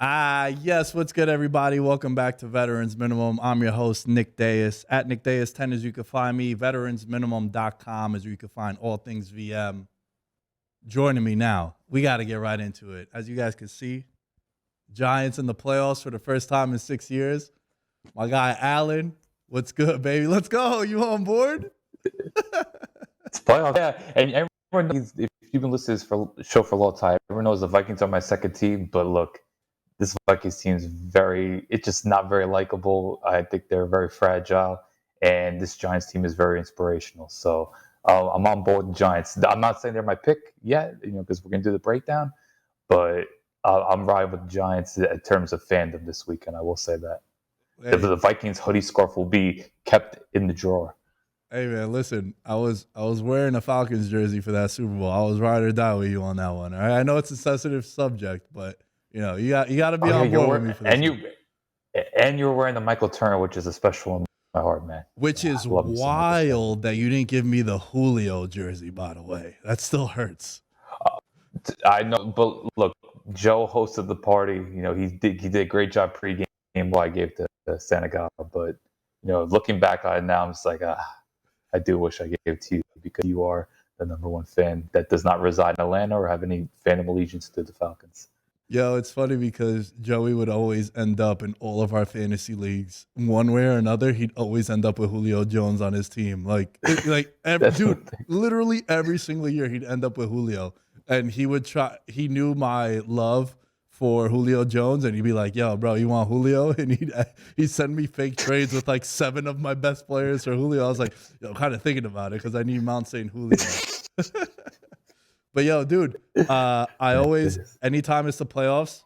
Yes, what's good, everybody? Welcome back to Veterans Minimum. I'm your host, Nick Deus. At Nick Deus10 is you can find me. Veteransminimum.com is where you can find all things VM. Joining me now, we got to get right into it. As you guys can see, Giants in the playoffs for the first time in 6 years. My guy, Allen, what's good, baby? Let's go. You on board? It's playoffs. Yeah, and everyone knows, if you've been listening to this show for a long time, everyone knows the Vikings are my second team. But look, this Vikings team is it's just not very likable. I think they're very fragile, and this Giants team is very inspirational. So I'm on board with the Giants. I'm not saying they're my pick yet, because we're gonna do the breakdown. But I'm riding with the Giants in terms of fandom this weekend. I will say that Hey, the Vikings hoodie scarf will be kept in the drawer. hey, man, listen, I was wearing a Falcons jersey for that Super Bowl. I was ride or die with you on that one. All right? I know it's a sensitive subject, but you got to be on board with me for this. And you were wearing the Michael Turner, which is a special in my heart, man. Which is wild that you didn't give me the Julio jersey, by the way. That still hurts. I know, but look, Joe hosted the party. He did a great job pregame. What I gave to Senegal, but looking back on it now, I'm just like, I do wish I gave it to you because you are the number one fan that does not reside in Atlanta or have any fandom allegiance to the Falcons. Yo, it's funny because Joey would always end up in all of our fantasy leagues. One way or another, he'd always end up with Julio Jones on his team. Literally every single year he'd end up with Julio. And he knew my love for Julio Jones, and he'd be like, yo, bro, you want Julio? And he'd send me fake trades with like 7 of my best players for Julio. I was like, yo, kind of thinking about it because I need Mount St. Julio. But yo, dude, anytime it's the playoffs,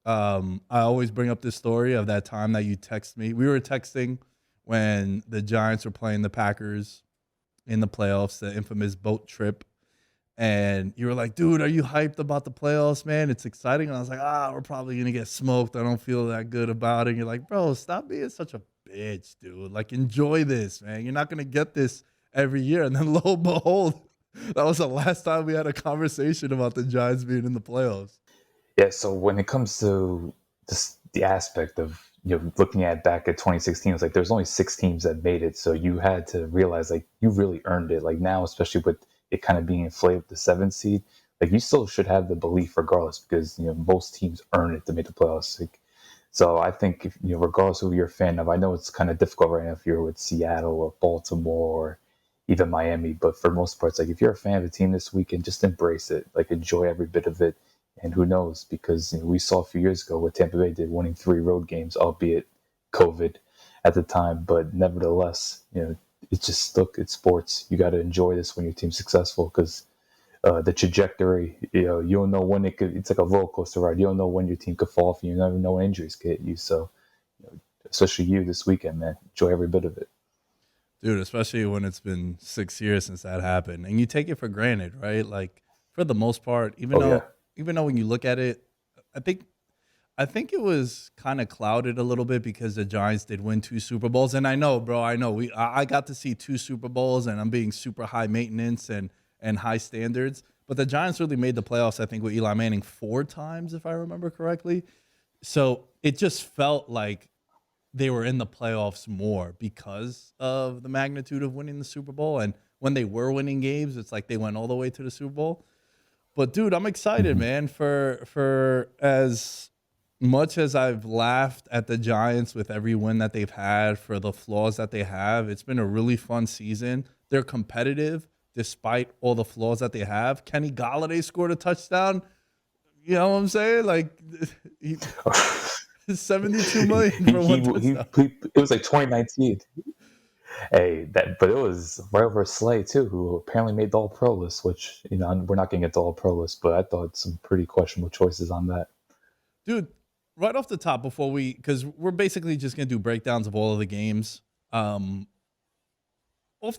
I always bring up this story of that time that you text me. We were texting when the Giants were playing the Packers in the playoffs, the infamous boat trip. And you were like, dude, are you hyped about the playoffs, man? It's exciting. And I was like, we're probably going to get smoked. I don't feel that good about it. And you're like, bro, stop being such a bitch, dude. Like, enjoy this, man. You're not going to get this every year. And then lo and behold, that was the last time we had a conversation about the Giants being in the playoffs. Yeah, so when it comes to just the aspect of looking back at 2016, it's like there's only 6 teams that made it, so you had to realize like you really earned it. Like now, especially with it kind of being inflated with the 7th seed, like you still should have the belief regardless because most teams earn it to make the playoffs. So I think if, regardless of who you're a fan of, I know it's kind of difficult right now if you're with Seattle or Baltimore or even Miami, but for the most part, it's like if you're a fan of a team this weekend, just embrace it, like enjoy every bit of it. And who knows, because we saw a few years ago what Tampa Bay did, winning 3 road games, albeit COVID at the time, but nevertheless, it's just, look, it's sports. You got to enjoy this when your team's successful because the trajectory, you don't know when it's like a roller coaster ride. You don't know when your team could fall off, and you never know when injuries could hit you. So, especially you this weekend, man, enjoy every bit of it. Dude, especially when it's been 6 years since that happened. And you take it for granted, right? Like, for the most part, even though when you look at it, I think it was kind of clouded a little bit because the Giants did win 2 Super Bowls. And I know, bro, I got to see 2 Super Bowls, and I'm being super high maintenance and high standards. But the Giants really made the playoffs, I think, with Eli Manning 4 times, if I remember correctly. So it just felt like they were in the playoffs more because of the magnitude of winning the Super Bowl. And when they were winning games, it's like they went all the way to the Super Bowl. But dude, I'm excited, man, for as much as I've laughed at the Giants with every win that they've had for the flaws that they have. It's been a really fun season. They're competitive despite all the flaws that they have. Kenny Golladay scored a touchdown. You know what I'm saying? Like, 72 million for one touchdown. It was like 2019. But it was right over Slay too, who apparently made the All-Pro list. Which we're not going to get the All-Pro list, but I thought some pretty questionable choices on that. Dude, right off the top, because we're basically just going to do breakdowns of all of the games. Off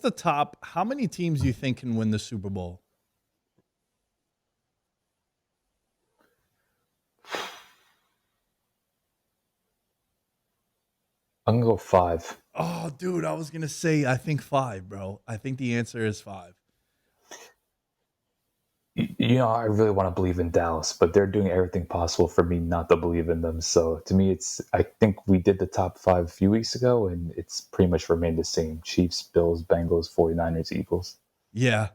the top, how many teams do you think can win the Super Bowl? I'm going to go 5. Oh, dude, I was going to say, I think 5, bro. I think the answer is 5. I really want to believe in Dallas, but they're doing everything possible for me not to believe in them. So to me, I think we did the top five a few weeks ago, and it's pretty much remained the same: Chiefs, Bills, Bengals, 49ers, Eagles. Yeah.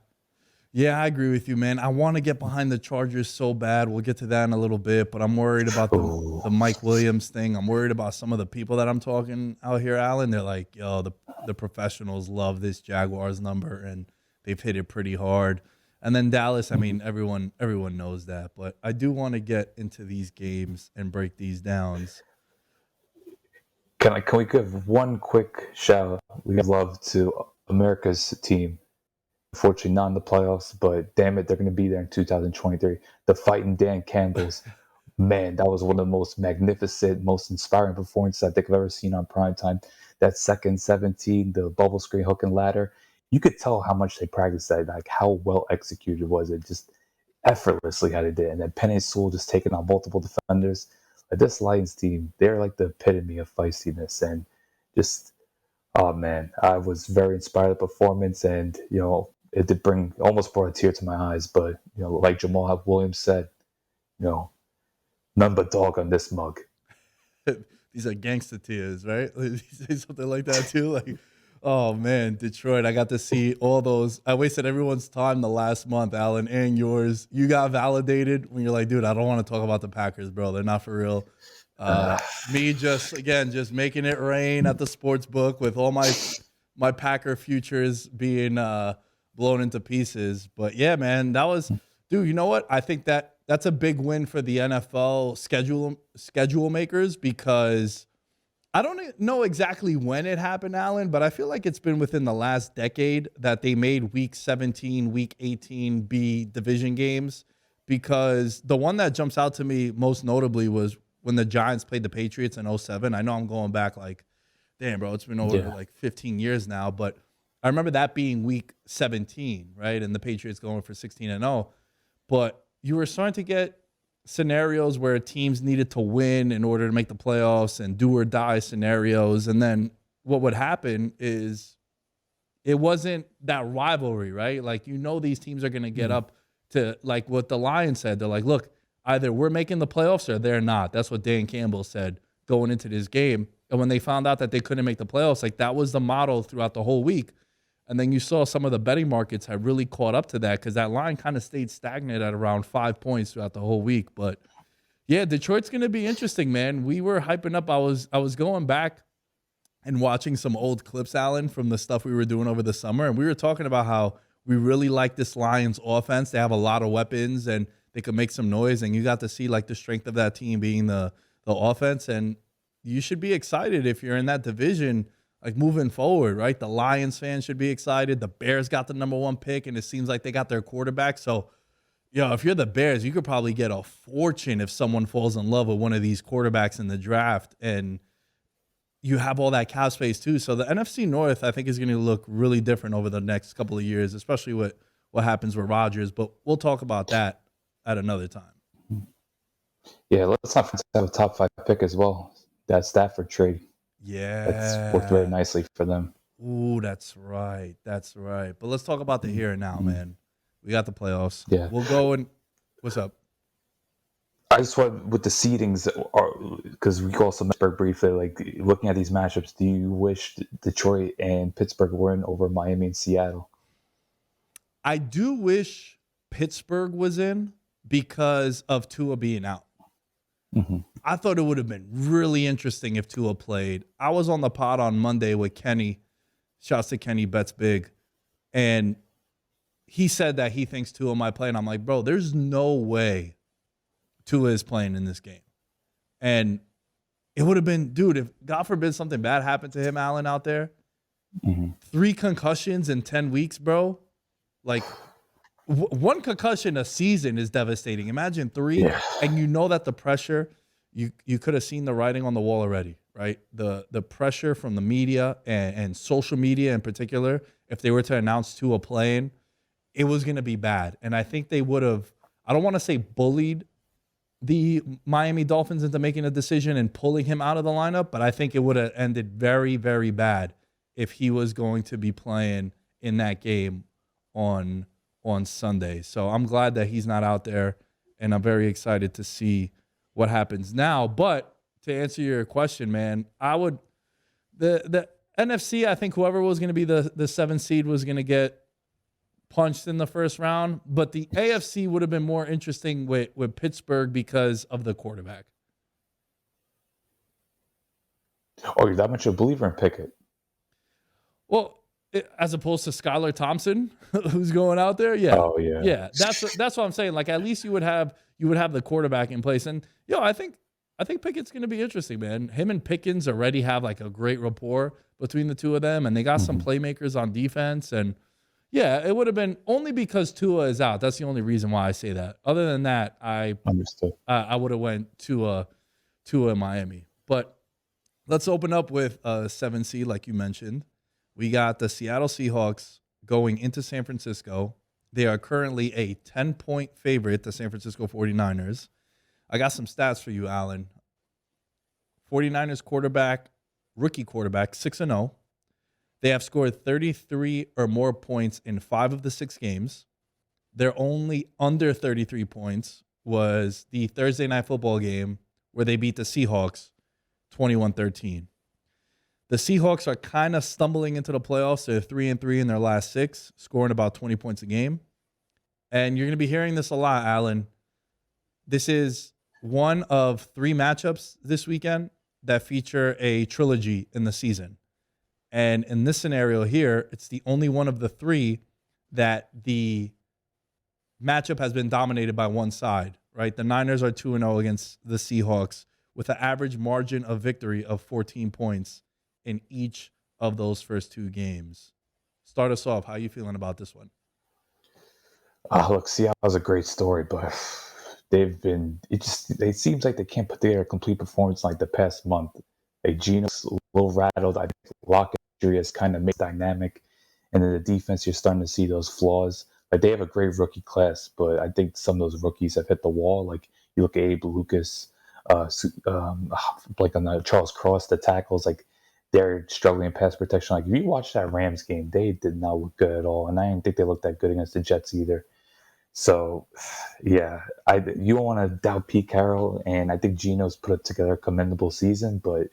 Yeah, I agree with you, man. I want to get behind the Chargers so bad. We'll get to that in a little bit, but I'm worried about Ooh. the Mike Williams thing. I'm worried about some of the people that I'm talking out here, Alan. They're like, yo, the professionals love this Jaguars number, and they've hit it pretty hard. And then Dallas, I mean, everyone knows that, but I do want to get into these games and break these downs. Can we give one quick shout? We give love to America's team. Unfortunately, not in the playoffs, but damn it, they're going to be there in 2023. The fighting Dan Campbell's. Man, that was one of the most magnificent, most inspiring performances I think I've ever seen on primetime. That second 17, the bubble screen hook and ladder, you could tell how much they practiced that, like how well executed was it, just effortlessly how they did. And then Penny Sewell just taking on multiple defenders. Like this Lions team, they're like the epitome of feistiness and just, oh man, I was very inspired by the performance, and it did bring almost brought a tear to my eyes. But like Jamal Williams said, you know, none but dog on this mug. These are gangster tears, right? You say something like that too, like, oh man, Detroit. I got to see all those. I wasted everyone's time the last month, Alan, and yours. You got validated when you're like, dude, I don't want to talk about the Packers, bro. They're not for real. Me just making it rain at the sports book with all my Packer futures being blown into pieces. But yeah, man, that was, dude. You know what? I think that's a big win for the NFL schedule makers, because I don't know exactly when it happened, Alan, but I feel like it's been within the last decade that they made Week 17, Week 18 be division games. Because the one that jumps out to me most notably was when the Giants played the Patriots in 07. I know I'm going back like, damn, bro, it's been over like 15 years now, but I remember that being Week 17, right? And the Patriots going for 16-0. But you were starting to get scenarios where teams needed to win in order to make the playoffs, and do or die scenarios. And then what would happen is it wasn't that rivalry, right? Like, these teams are going to get up to, like what the Lions said. They're like, look, either we're making the playoffs or they're not. That's what Dan Campbell said going into this game. And when they found out that they couldn't make the playoffs, like that was the model throughout the whole week. And then you saw some of the betting markets had really caught up to that, because that line kind of stayed stagnant at around 5 points throughout the whole week. But yeah, Detroit's going to be interesting, man. We were hyping up. I was going back and watching some old clips, Alan, from the stuff we were doing over the summer. And we were talking about how we really like this Lions offense. They have a lot of weapons and they could make some noise. And you got to see like the strength of that team being the offense. And you should be excited if you're in that division, like moving forward, right? The Lions fans should be excited. The Bears got the number 1 pick, and it seems like they got their quarterback. So, if you're the Bears, you could probably get a fortune if someone falls in love with one of these quarterbacks in the draft, and you have all that cap space too. So the NFC North, I think, is going to look really different over the next couple of years, especially what happens with Rodgers. But we'll talk about that at another time. Yeah, let's not forget to have a top 5 pick as well. That Stafford trade. Yeah. That's worked very nicely for them. Ooh, that's right. That's right. But let's talk about the here and now, man. We got the playoffs. Yeah. We'll go and what's up? I just want with the seedings, because we also Pittsburgh briefly, like looking at these matchups, do you wish Detroit and Pittsburgh were in over Miami and Seattle? I do wish Pittsburgh was in because of Tua being out. Mm-hmm. I thought it would have been really interesting if Tua played. I was on the pod on Monday with Kenny. Shouts to Kenny Bets Big. And he said that he thinks Tua might play. And I'm like, bro, there's no way Tua is playing in this game. And it would have been, dude, if God forbid something bad happened to him, Allen, out there, 3 concussions in 10 weeks, bro. Like, one concussion a season is devastating. Imagine 3, and you know that the pressure, you could have seen the writing on the wall already, right? The pressure from the media and social media in particular, if they were to announce Tua playing, it was going to be bad. And I think they would have, I don't want to say bullied the Miami Dolphins into making a decision and pulling him out of the lineup, but I think it would have ended very, very bad if he was going to be playing in that game on on Sunday. So I'm glad that he's not out there, and I'm very excited to see what happens now. But to answer your question, man, I would the NFC. I think whoever was going to be the 7th seed was going to get punched in the first round. But the AFC would have been more interesting with Pittsburgh because of the quarterback. Oh, you're that much of a believer in Pickett? Well, as opposed to Skylar Thompson, who's going out there, yeah, Oh yeah, yeah. That's what I'm saying. Like at least you would have the quarterback in place, and I think Pickett's going to be interesting, man. Him and Pickens already have like a great rapport between the two of them, and they got some playmakers on defense, and yeah, it would have been only because Tua is out. That's the only reason why I say that. Other than that, I understood. I would have went Tua in Miami, but let's open up with a 7 seed, like you mentioned. We got the Seattle Seahawks going into San Francisco. They are currently a 10-point favorite, the San Francisco 49ers. I got some stats for you, Alan. 49ers rookie quarterback, 6-0. They have scored 33 or more points in 5 of the 6 games. Their only under 33 points was the Thursday Night Football game where they beat the Seahawks 21-13. The Seahawks are kind of stumbling into the playoffs. They're 3-3 in their last 6, scoring about 20 points a game. And you're going to be hearing this a lot, Alan. This is one of 3 matchups this weekend that feature a trilogy in the season. And in this scenario here, it's the only one of the 3 that the matchup has been dominated by one side, right? The Niners are 2-0 against the Seahawks with an average margin of victory of 14 points in each of those first 2 games. Start us off. How are you feeling about this one? Look, Seattle's a great story, but it seems like they can't put together a complete performance like the past month. Like Geno's a little rattled. I think Lockett injury has kind of made it dynamic. And then the defense, you're starting to see those flaws. Like they have a great rookie class, but I think some of those rookies have hit the wall. Like you look at Abe Lucas, like on Charles Cross, the tackles, like they're struggling in pass protection. Like if you watch that Rams game, they did not look good at all, and I didn't think they looked that good against the Jets either. So, yeah, you don't want to doubt Pete Carroll, and I think Geno's put together a commendable season, but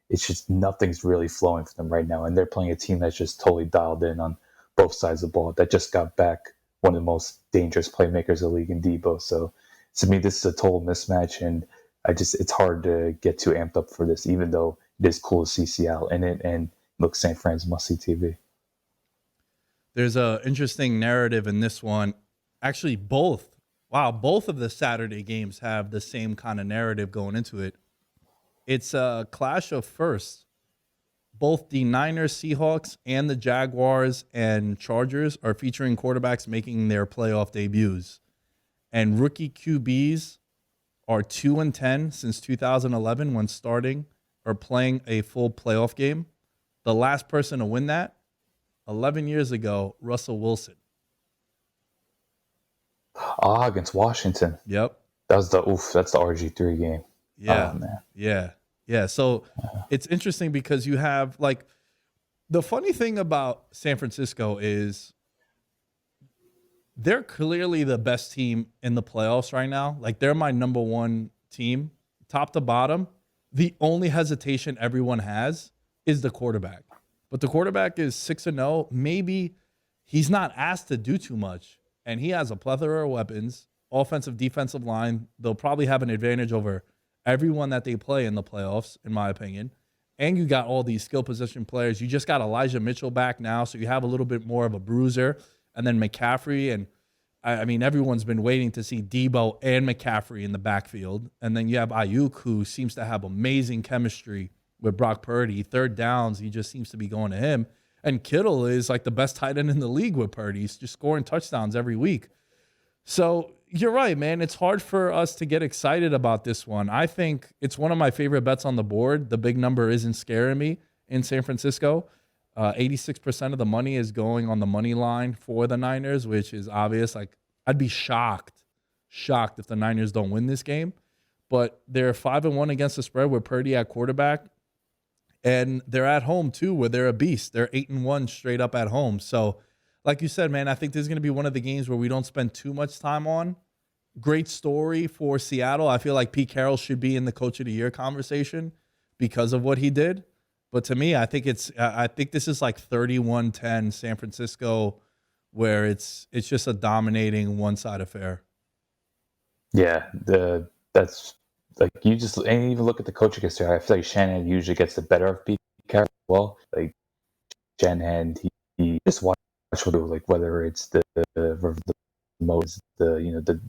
it's just nothing's really flowing for them right now, and they're playing a team that's just totally dialed in on both sides of the ball. That just got back one of the most dangerous playmakers in the league in Debo. So, to me, this is a total mismatch, and it's hard to get too amped up for this, even though it is cool to see Seattle in it, and look, St. Fran's must-see TV. There's an interesting narrative in this one. Actually, both of the Saturday games have the same kind of narrative going into it. It's a clash of firsts. Both the Niners, Seahawks, and the Jaguars and Chargers are featuring quarterbacks making their playoff debuts. And rookie QBs are 2-10 since 2011 when starting or playing a full playoff game. The last person to win that, 11 years ago, Russell Wilson. Against Washington. Yep. That's the RG3 game. Yeah. Oh, man. Yeah. So it's interesting because you have like the funny thing about San Francisco is they're clearly the best team in the playoffs right now. Like they're my number 1 team, top to bottom. The only hesitation everyone has is the quarterback. But the quarterback is 6-0. Maybe he's not asked to do too much. And he has a plethora of weapons, offensive, defensive line. They'll probably have an advantage over everyone that they play in the playoffs, in my opinion. And you got all these skill position players. You just got Elijah Mitchell back now, so you have a little bit more of a bruiser. And then McCaffrey, and I mean, everyone's been waiting to see Debo and McCaffrey in the backfield. And then you have Ayuk, who seems to have amazing chemistry with Brock Purdy. Third downs, he just seems to be going to him. And Kittle is like the best tight end in the league with Purdy. He's just scoring touchdowns every week. So you're right, man. It's hard for us to get excited about this one. I think it's one of my favorite bets on the board. The big number isn't scaring me in San Francisco. 86% of the money is going on the money line for the Niners, which is obvious. Like I'd be shocked if the Niners don't win this game. But they're 5-1 against the spread with Purdy at quarterback. And they're at home, too, where they're a beast. They're 8-1 straight up at home. So, like you said, man, I think this is going to be one of the games where we don't spend too much time on. Great story for Seattle. I feel like Pete Carroll should be in the Coach of the Year conversation because of what he did. But to me, I think this is like 31-10 San Francisco, where it's just a dominating one-side affair. Yeah, that's like you just and even look at the coaching history. I feel like Shanahan usually gets the better of Pete Carroll. Well, like Shanahan, he just watch what do like whether it's the modes, the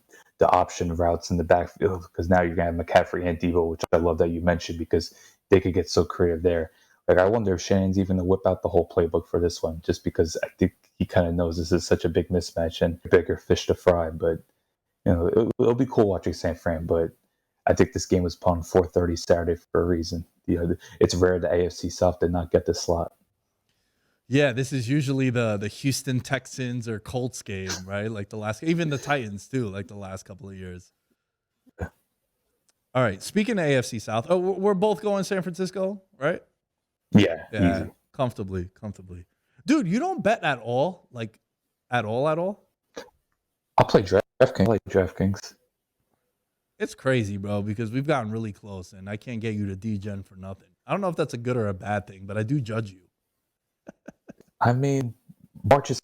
option routes in the backfield. Because now you're gonna have McCaffrey and Devo, which I love that you mentioned because they could get so creative there. Like I wonder if Shannon's even gonna whip out the whole playbook for this one, just because I think he kind of knows this is such a big mismatch and bigger fish to fry. But it'll be cool watching San Fran, but I think this game was put on 4:30 Saturday for a reason. It's rare the AFC South did not get this slot. Yeah, this is usually the Houston Texans or Colts game, right? Like even the Titans too, like the last couple of years. All right, speaking of AFC South, we're both going San Francisco, right? Yeah, Yeah, easy. comfortably. Dude, you don't bet at all, like at all? I'll play DraftKings. I like DraftKings. It's crazy, bro, because we've gotten really close, and I can't get you to degen for nothing. I don't know if that's a good or a bad thing, but I do judge you. I mean, March is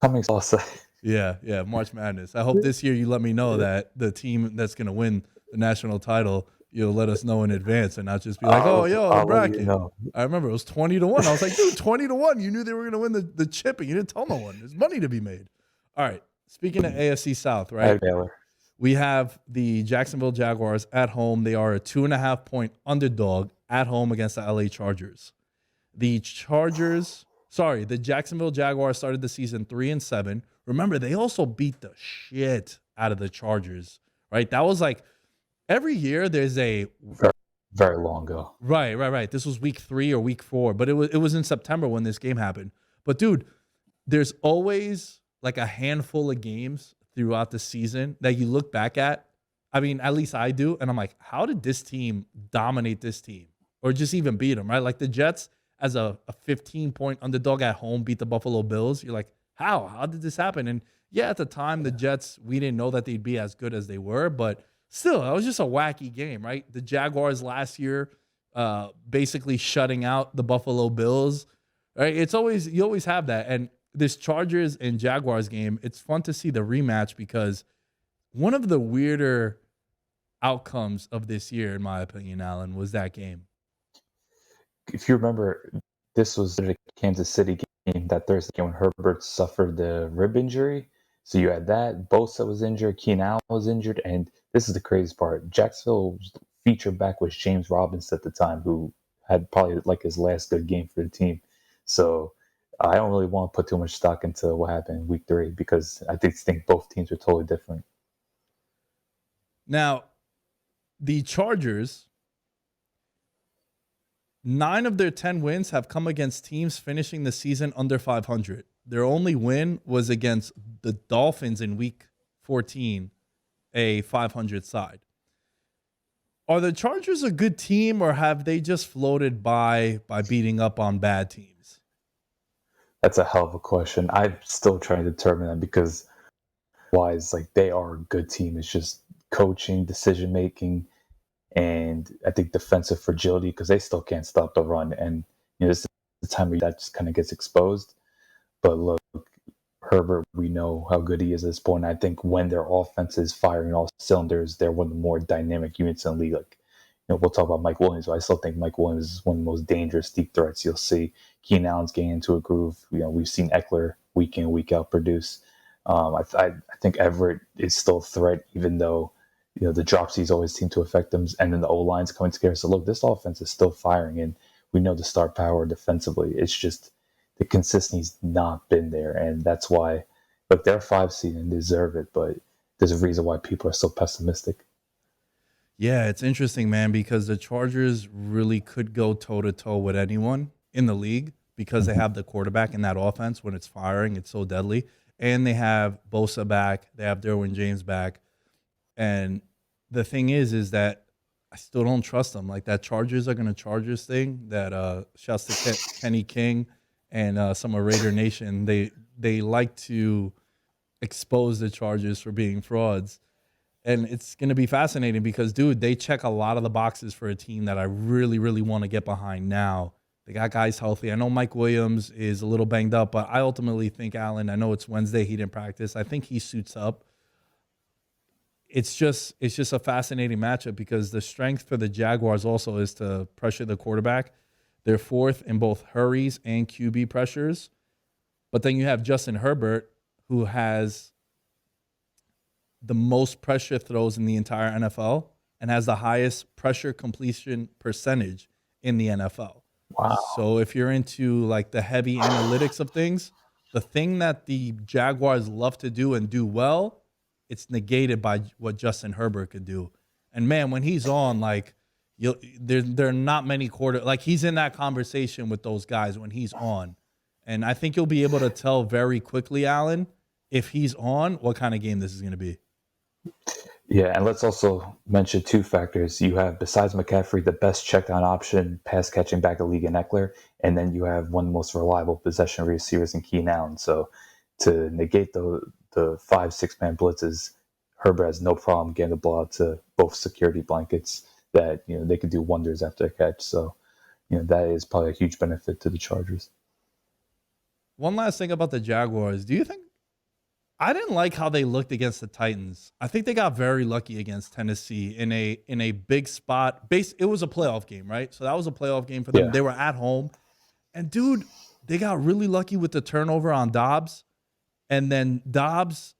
coming, so I'll say. Yeah, March Madness. I hope this year you let me know that the team that's going to win the national title, you'll let us know in advance and not just be like, oh, yo, the I'll let bracket. you know. I remember it was 20-1. I was like, dude, 20-1. You knew they were going to win the chip, and you didn't tell no one. There's money to be made. All right, speaking of AFC South, right? We have the Jacksonville Jaguars at home. They are a 2.5-point underdog at home against the LA Chargers. The Jacksonville Jaguars started the season 3-7. Remember, they also beat the shit out of the Chargers, right? That was like every year there's a very, very long ago. Right. This was week 3 or week 4, but it was in September when this game happened. But dude, there's always like a handful of games throughout the season that you look back at. I mean, at least I do, and I'm like, how did this team dominate this team or just even beat them, right? Like the Jets as a 15-point underdog at home beat the Buffalo Bills. You're like, how did this happen? And yeah, at the time, the Jets, we didn't know that they'd be as good as they were, but still, that was just a wacky game, right? The Jaguars last year basically shutting out the Buffalo Bills, right? You always have that. And this Chargers and Jaguars game, it's fun to see the rematch because one of the weirder outcomes of this year, in my opinion, Alan, was that game. If you remember, this was the Kansas City game, that Thursday game when Herbert suffered the rib injury. So you had that. Bosa was injured. Keenan Allen was injured. And this is the craziest part. Jacksonville's featured back was James Robinson at the time, who had probably like his last good game for the team. So I don't really want to put too much stock into what happened in week 3 because I think both teams are totally different. Now, the Chargers, 9 of their 10 wins have come against teams finishing the season under 500. Their only win was against the Dolphins in week 14, a 500 side. Are the Chargers a good team, or have they just floated by beating up on bad teams? That's a hell of a question. I'm still trying to determine that because like they are a good team. It's just coaching, decision making, and I think defensive fragility because they still can't stop the run. And this is the time where that just kind of gets exposed. But look, Herbert, we know how good he is at this point. I think when their offense is firing all cylinders, they're one of the more dynamic units in the league. Like, we'll talk about Mike Williams, but I still think Mike Williams is one of the most dangerous deep threats you'll see. Keenan Allen's getting into a groove. We've seen Eckler week in, week out produce. I think Everett is still a threat, even though the dropsies always seem to affect them, and then the O-line's coming together. So look, this offense is still firing, and we know the star power defensively. It's just the consistency's not been there, and that's why, look, they're 5 seed and deserve it, but there's a reason why people are so pessimistic. Yeah, it's interesting, man, because the Chargers really could go toe-to-toe with anyone in the league because they have the quarterback in that offense. When it's firing, it's so deadly. And they have Bosa back. They have Derwin James back. And the thing is that I still don't trust them. Like that Chargers are going to Chargers thing that shouts to Kenny King and some of Raider Nation, they like to expose the Chargers for being frauds. And it's going to be fascinating because, dude, they check a lot of the boxes for a team that I really, really want to get behind now. They got guys healthy. I know Mike Williams is a little banged up, but I ultimately think Allen, I know it's Wednesday, he didn't practice. I think he suits up. It's just a fascinating matchup because the strength for the Jaguars also is to pressure the quarterback. They're fourth in both hurries and QB pressures. But then you have Justin Herbert, who has the most pressure throws in the entire NFL and has the highest pressure completion percentage in the NFL. Wow. So if you're into like the heavy analytics of things, the thing that the Jaguars love to do and do well, it's negated by what Justin Herbert could do. And man, when he's on, like there are not many like he's in that conversation with those guys when he's on. And I think you'll be able to tell very quickly, Allen, if he's on, what kind of game this is going to be. Yeah, and let's also mention two factors. You have, besides McCaffrey, the best check-down option, pass-catching back of the league in Eckler, and then you have one of the most reliable possession receivers in Keenan Allen. So to negate the 5-6-man blitzes, Herbert has no problem getting the ball out to both security blankets that, they could do wonders after a catch. So, that is probably a huge benefit to the Chargers. One last thing about the Jaguars. Do you think I didn't like how they looked against the Titans? I think they got very lucky against Tennessee in a big spot. It was a playoff game, right? So that was a playoff game for them. Yeah. They were at home. And, dude, they got really lucky with the turnover on Dobbs. And then Dobbs,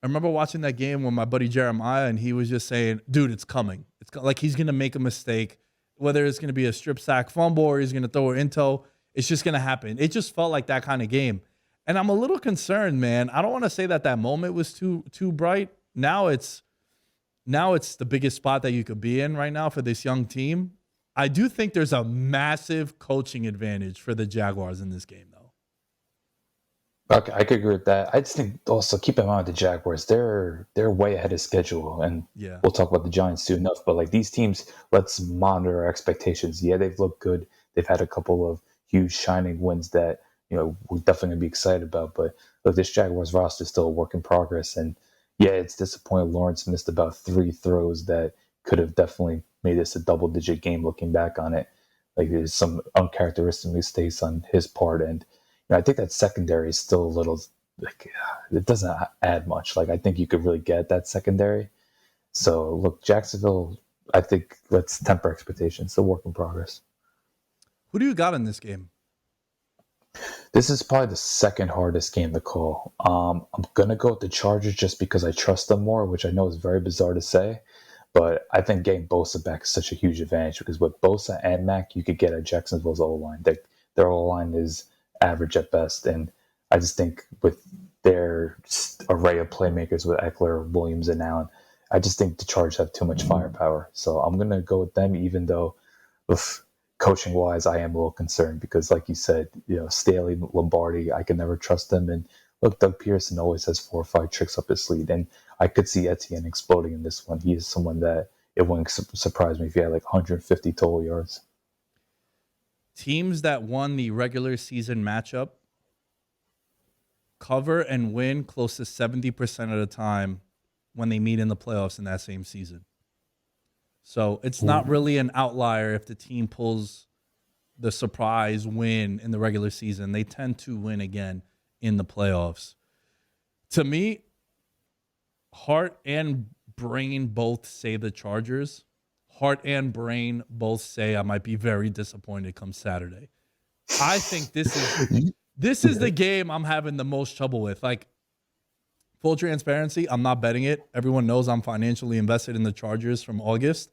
I remember watching that game with my buddy Jeremiah, and he was just saying, dude, it's coming. It's like he's going to make a mistake, whether it's going to be a strip sack fumble or he's going to throw it into. It's just going to happen. It just felt like that kind of game. And I'm a little concerned, man. I don't want to say that moment was too bright. Now it's the biggest spot that you could be in right now for this young team. I do think there's a massive coaching advantage for the Jaguars in this game, though. Okay, I could agree with that. I just think also keep in mind the Jaguars, they're way ahead of schedule, and we'll talk about the Giants soon enough. But like these teams, let's monitor our expectations. Yeah, they've looked good. They've had a couple of huge shining wins that we're definitely going to be excited about. But look, this Jaguars roster is still a work in progress. And yeah, it's disappointing Lawrence missed about 3 throws that could have definitely made this a double-digit game looking back on it. Like there's some uncharacteristic mistakes on his part. And I think that secondary is still a little, like, it doesn't add much. Like I think you could really get that secondary. So look, Jacksonville, I think let's temper expectations. It's a work in progress. Who do you got in this game? This is probably the second hardest game to call. I'm going to go with the Chargers just because I trust them more, which I know is very bizarre to say. But I think getting Bosa back is such a huge advantage because with Bosa and Mack, you could get at Jacksonville's O-line. Their O-line is average at best. And I just think with their array of playmakers with Eckler, Williams, and Allen, I just think the Chargers have too much firepower. So I'm going to go with them, even though coaching wise, I am a little concerned because, like you said, Staley, Lombardi, I can never trust them. And look, Doug Pearson always has 4 or 5 tricks up his sleeve, and I could see Etienne exploding in this one. He is someone that it wouldn't surprise me if he had like 150 total yards. Teams that won the regular season matchup cover and win close to 70% of the time when they meet in the playoffs in that same season. So it's not really an outlier if the team pulls the surprise win in the regular season. They tend to win again in the playoffs. To me, heart and brain both say the Chargers. Heart and brain both say I might be very disappointed come Saturday. I think this is the game I'm having the most trouble with. Like, full transparency, I'm not betting it. Everyone knows I'm financially invested in the Chargers from August.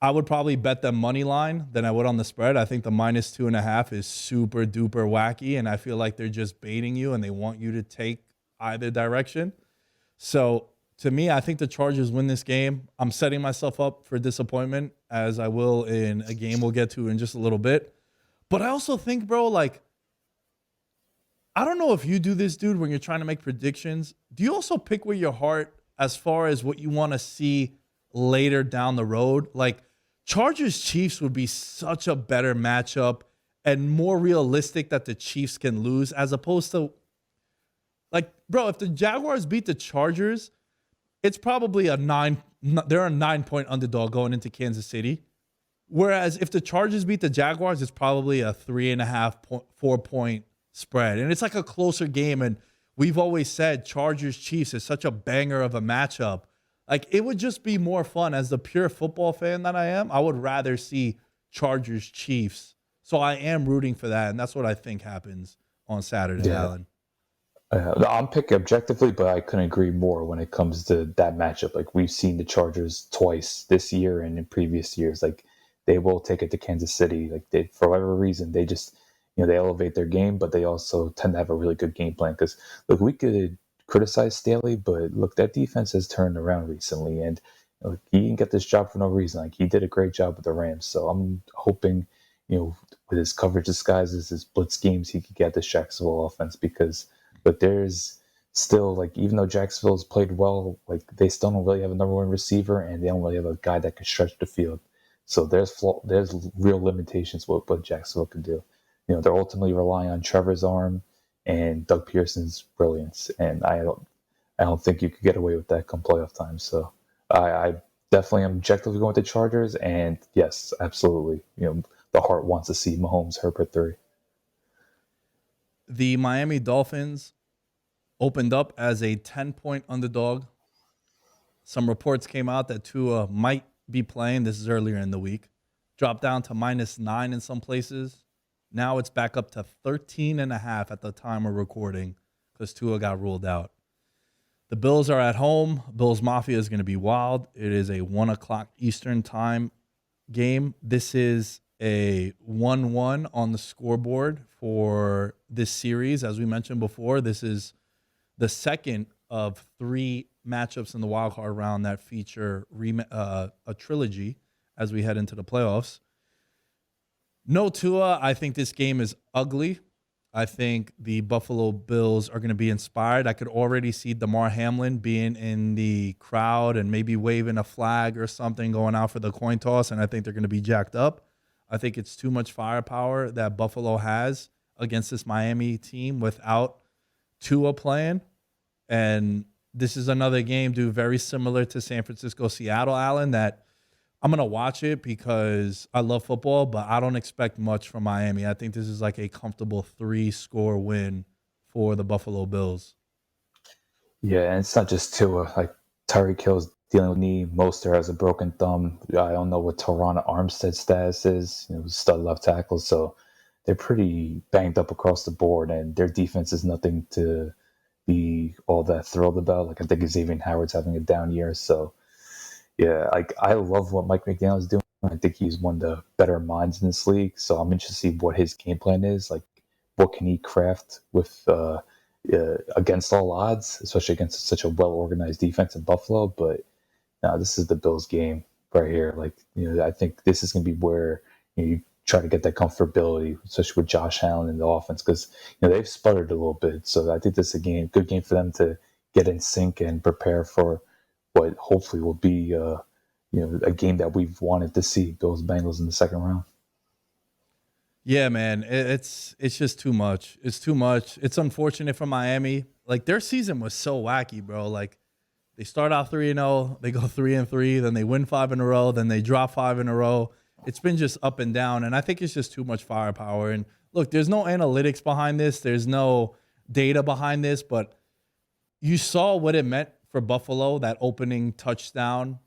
I would probably bet them money line than I would on the spread. I think the -2.5 is super duper wacky, and I feel like they're just baiting you and they want you to take either direction. So to me, I think the Chargers win this game. I'm setting myself up for disappointment, as I will in a game we'll get to in just a little bit. But I also think, bro, like, I don't know if you do this, dude, when you're trying to make predictions. Do you also pick with your heart as far as what you want to see later down the road? Like, Chargers-Chiefs would be such a better matchup and more realistic that the Chiefs can lose, as opposed to, like, bro, if the Jaguars beat the Chargers, it's probably they're a 9-point underdog going into Kansas City. Whereas if the Chargers beat the Jaguars, it's probably a 3.5 4-point spread. And it's like a closer game. And we've always said Chargers Chiefs is such a banger of a matchup. Like, it would just be more fun. As the pure football fan that I am, I would rather see Chargers Chiefs. So I am rooting for that. And that's what I think happens on Saturday, Alan. I'm picking objectively, but I couldn't agree more when it comes to that matchup. Like, we've seen the Chargers twice this year and in previous years. Like, they will take it to Kansas City. Like, they, for whatever reason, they just, they elevate their game, but they also tend to have a really good game plan. Because, look, we could criticize Staley, but look, that defense has turned around recently, and he didn't get this job for no reason. Like, he did a great job with the Rams. So I'm hoping, with his coverage disguises, his blitz schemes, he could get this Jacksonville offense, because but there's still, like, even though Jacksonville's played well, like, they still don't really have a number one receiver, and they don't really have a guy that can stretch the field. So there's real limitations what Jacksonville can do. They're ultimately relying on Trevor's arm and Doug Pearson's brilliance, and I don't think you could get away with that come playoff time. So I definitely am objectively going with the Chargers, and yes, absolutely, the heart wants to see Mahomes Herbert 3. The Miami Dolphins opened up as a 10-point underdog. Some reports came out that Tua might be playing. This is earlier in the week. Dropped down to -9 in some places. Now it's back up to 13.5 at the time of recording because Tua got ruled out. The Bills are at home. Bills Mafia is going to be wild. It is a 1 o'clock Eastern time game. This is a 1-1 on the scoreboard for this series. As we mentioned before, this is the second of 3 matchups in the wildcard round that feature a trilogy as we head into the playoffs. No Tua, I think this game is ugly. I think the Buffalo Bills are going to be inspired. I could already see Damar Hamlin being in the crowd and maybe waving a flag or something, going out for the coin toss, and I think they're going to be jacked up. I think it's too much firepower that Buffalo has against this Miami team without Tua playing. And this is another game, dude, very similar to San Francisco-Seattle, Allen, that I'm going to watch it because I love football, but I don't expect much from Miami. I think this is like a comfortable 3-score win for the Buffalo Bills. Yeah, and it's not just Tua. Like, Tyreek Hill's dealing with knee. Mostert has a broken thumb. I don't know what Teron Armstead's status is. Stud left tackle. So they're pretty banged up across the board, and their defense is nothing to be all that thrilled about. Like, I think Xavier Howard's having a down year. So, yeah, like, I love what Mike McDaniel's doing. I think he's one of the better minds in this league. So I'm interested to see what his game plan is. Like, what can he craft with against all odds, especially against such a well-organized defense in Buffalo. But no, this is the Bills' game right here. Like, I think this is going to be where you try to get that comfortability, especially with Josh Allen in the offense, because they've sputtered a little bit. So I think this is a good game for them to get in sync and prepare for what hopefully will be a game that we've wanted to see, Bills Bengals in the second round. Yeah, man, it's just too much. It's too much. It's unfortunate for Miami. Like, their season was so wacky, bro. Like, they start out 3-0, they go 3-3, then they win 5 in a row, then they drop 5 in a row. It's been just up and down, and I think it's just too much firepower. And look, there's no analytics behind this. There's no data behind this, but you saw what it meant for Buffalo, that opening touchdown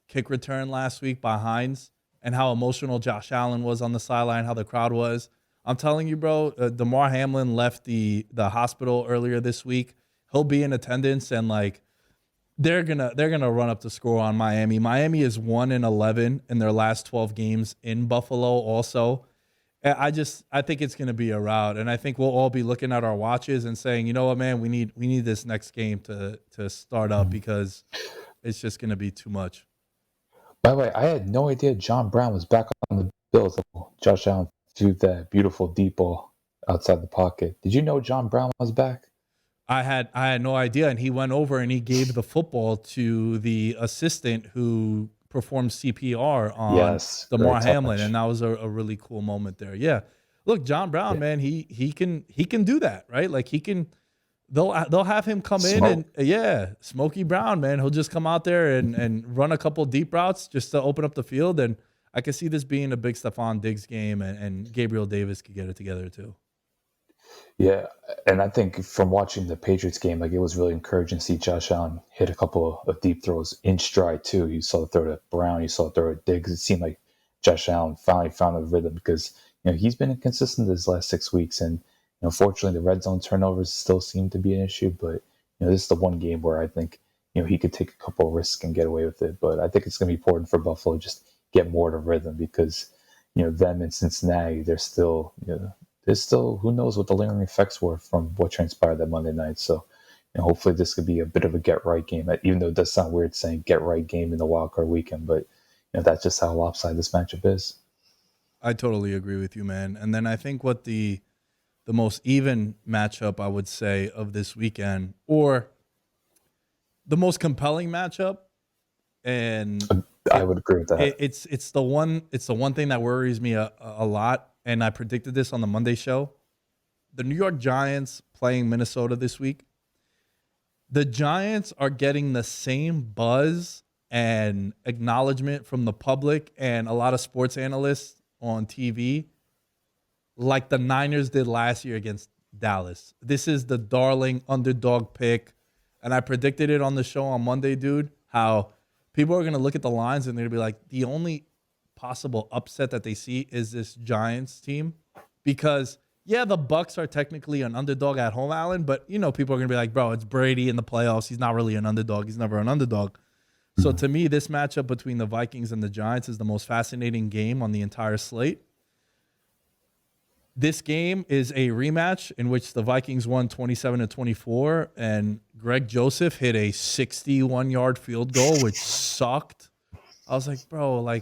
kick return last week by Hines, and how emotional Josh Allen was on the sideline, how the crowd was. I'm telling you, bro, Damar Hamlin left the hospital earlier this week. He'll be in attendance, and like, they're gonna run up the score on Miami. Miami is 1-11 in their last 12 games in Buffalo also. I think it's gonna be a rout, and I think we'll all be looking at our watches and saying, you know what, man, we need this next game to start up, because it's just gonna be too much. By the way, I had no idea John Brown was back on the Bills. Josh Allen threw that beautiful deep ball outside the pocket. Did you know John Brown was back? I had no idea, and he went over and he gave the football to the assistant who performed CPR on Damar Hamlin, and that was a really cool moment there. Yeah, Look, John Brown, Yeah. man, he can do that, right? Like he can. They'll have him come in and Smoke. Smokey Brown, man, he'll just come out there and run a couple deep routes just to open up the field. And I can see this being a big Stephon Diggs game, and Gabriel Davis could get it together too. Yeah, and I think from watching the Patriots game, like it was really encouraging to see Josh Allen hit a couple of deep throws in stride too. You saw the throw to Brown, you saw the throw to Diggs. It seemed like Josh Allen finally found a rhythm because he's been inconsistent this last 6 weeks, and fortunately the red zone turnovers still seem to be an issue. But this is the one game where I think he could take a couple of risks and get away with it. But I think it's going to be important for Buffalo to just get more to rhythm because them in Cincinnati, they're still there's still who knows what the lingering effects were from what transpired that Monday night. So hopefully this could be a bit of a get right game, even though it does sound weird saying get right game in the wild card weekend, but that's just how lopsided this matchup is. I totally agree with you, man. And then I think what the most even matchup I would say of this weekend, or the most compelling matchup, and I would agree with that. It's the one thing that worries me a lot, and I predicted this on the Monday show. The New York Giants playing Minnesota this week. The Giants are getting the same buzz and acknowledgement from the public and a lot of sports analysts on TV like the Niners did last year against Dallas. This is the darling underdog pick. And I predicted it on the show on Monday, dude, how people are going to look at the lines and they're going to be like, the only possible upset that they see is this Giants team. Because, yeah, the Bucs are technically an underdog at home, Allen, but, people are going to be like, bro, it's Brady in the playoffs. He's not really an underdog. He's never an underdog. So to me, this matchup between the Vikings and the Giants is the most fascinating game on the entire slate. This game is a rematch in which the Vikings won 27-24, and Greg Joseph hit a 61-yard field goal, which sucked. I was like, bro,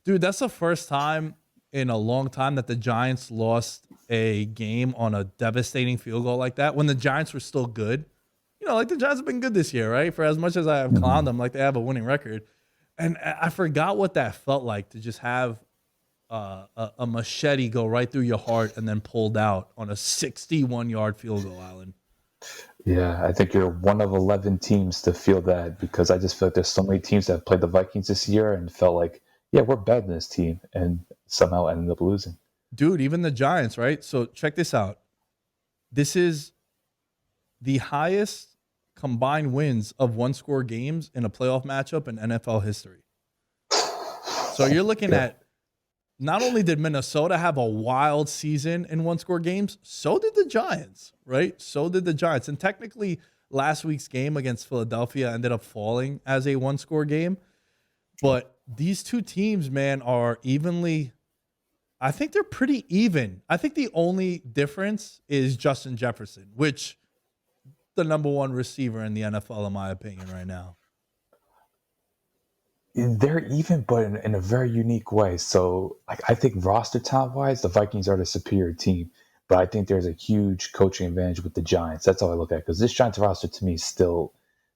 dude, that's the first time in a long time that the Giants lost a game on a devastating field goal like that when the Giants were still good. The Giants have been good this year, right? For as much as I have clowned them, they have a winning record. And I forgot what that felt like to just have a machete go right through your heart and then pulled out on a 61-yard field goal, Allen. Yeah, I think you're one of 11 teams to feel that because I just feel like there's so many teams that have played the Vikings this year and felt like, yeah, we're better than this team, and somehow ended up losing. Dude, even the Giants, right? So check this out. This is the highest combined wins of one-score games in a playoff matchup in NFL history. So you're looking at not only did Minnesota have a wild season in one-score games, so did the Giants, right? So did the Giants. And technically, last week's game against Philadelphia ended up falling as a one-score game. But these two teams, man, are evenly – I think they're pretty even. I think the only difference is Justin Jefferson, which the number one receiver in the NFL, in my opinion, right now. They're even, but in a very unique way. So, I think roster talent wise, the Vikings are the superior team. But I think there's a huge coaching advantage with the Giants. That's how I look at it. Because this Giants roster, to me,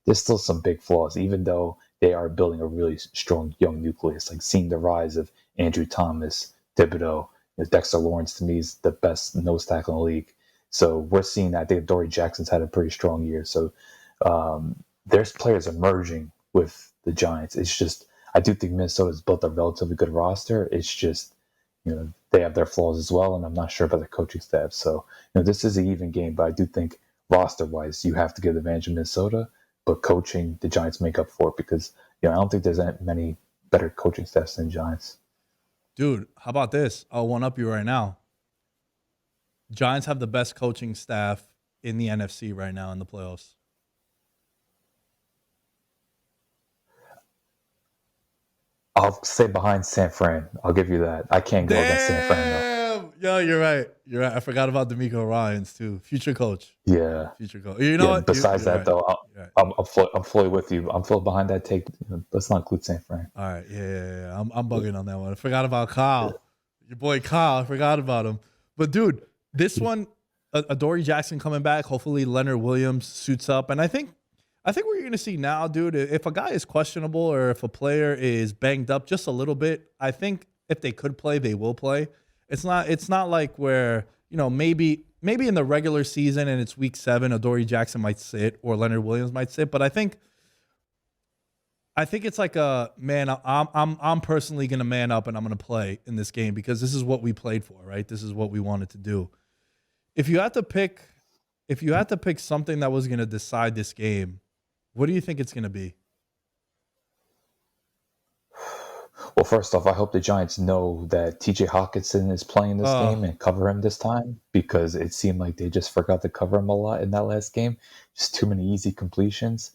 there's still some big flaws, even though they are building a really strong young nucleus. Like seeing the rise of Andrew Thomas, Thibodeau, Dexter Lawrence, to me, is the best nose tackle in the league. So we're seeing that. I think Dory Jackson's had a pretty strong year. So there's players emerging with the Giants. It's just, I do think Minnesota's built a relatively good roster. It's just, they have their flaws as well, and I'm not sure about the coaching staff. So, this is an even game, but I do think roster-wise, you have to give the advantage to Minnesota, but coaching, the Giants make up for it because, I don't think there's many better coaching staffs than Giants. Dude, how about this? I'll one-up you right now. Giants have the best coaching staff in the NFC right now in the playoffs. I'll stay behind San Fran. I'll give you that. I can't go against San Fran, though. Yo, you're right. You're right. I forgot about D'Amico Ryans, too. Future coach. Yeah. Future coach. You know what? Besides you're that, right. though, I'm fully with you. I'm fully behind that take. Let's not include San Fran. All right. Yeah. I'm bugging on that one. I forgot about Kyle. Your boy Kyle. I forgot about him. But, dude, this one, Adoree Jackson coming back. Hopefully Leonard Williams suits up. And I think what you're going to see now, dude, if a guy is questionable or if a player is banged up just a little bit, I think if they could play, they will play. It's not like where, maybe in the regular season and it's week 7, Adoree Jackson might sit or Leonard Williams might sit, but I think it's like a man. I'm personally gonna man up and I'm gonna play in this game because this is what we played for, right? This is what we wanted to do. If you had to pick, if you had to pick something that was gonna decide this game, what do you think it's gonna be? Well, first off, I hope the Giants know that TJ Hawkinson is playing this Uh, game and cover him this time because it seemed like they just forgot to cover him a lot in that last game. Just too many easy completions.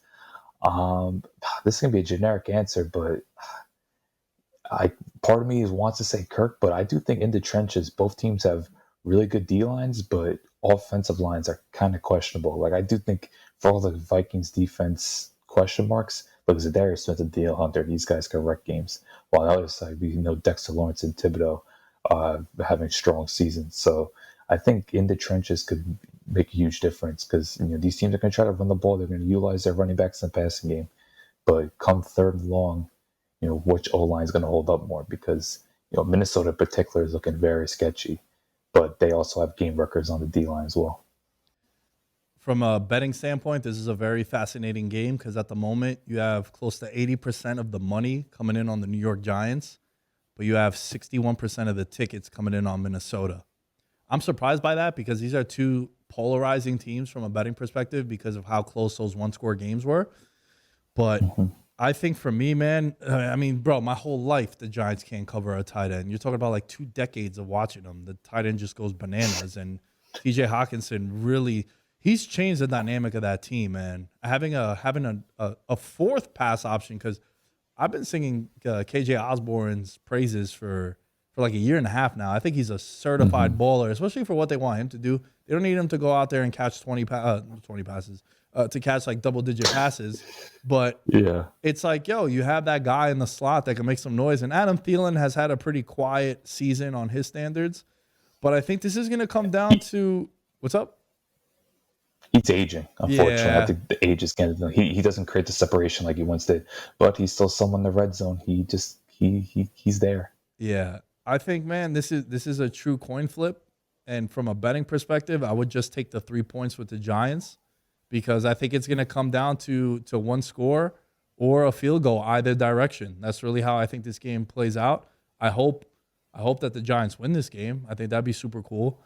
Um, this is gonna be a generic answer, but I part of me wants to say Kirk, but I do think in the trenches, both teams have really good D lines, but offensive lines are kind of questionable. Like I do think for all the Vikings defense question marks, look, Zadarius Smith and Dale Hunter, these guys can wreck games. While on the other side, we know Dexter Lawrence and Thibodeau having strong seasons. So I think in the trenches could make a huge difference because these teams are going to try to run the ball. They're going to utilize their running backs in the passing game. But come third and long, which O line is going to hold up more because Minnesota in particular is looking very sketchy, but they also have game records on the D line as well. from a betting standpoint, this is a very fascinating game because at the moment you have close to 80% of the money coming in on the New York Giants, but you have 61% of the tickets coming in on Minnesota. I'm surprised by that because these are two polarizing teams from a betting perspective because of how close those one-score games were. But I think for me, man, I mean, bro, my whole life the Giants can't cover a tight end. You're talking about like 2 decades of watching them. The tight end just goes bananas, and TJ Hawkinson really he's changed the dynamic of that team, man. Having a fourth pass option because I've been singing KJ Osborne's praises for like a year and a half now. I think he's a certified baller, especially for what they want him to do. They don't need him to go out there and catch 20 passes, to catch like double-digit passes. But Yeah. it's like, yo, you have that guy in the slot that can make some noise. And Adam Thielen has had a pretty quiet season on his standards. But I think this is going to come down to what's up? He's aging, unfortunately. Yeah, I think the age is getting to him. He doesn't create the separation like he once did, but he's still someone in the red zone. He's there. yeah. I think, man, this is a true coin flip. And from a betting perspective, I would just take the 3 points with the Giants because I think it's going to come down to one score or a field goal either direction. That's really how I think this game plays out. I hope that the Giants win this game. I think that'd be super cool.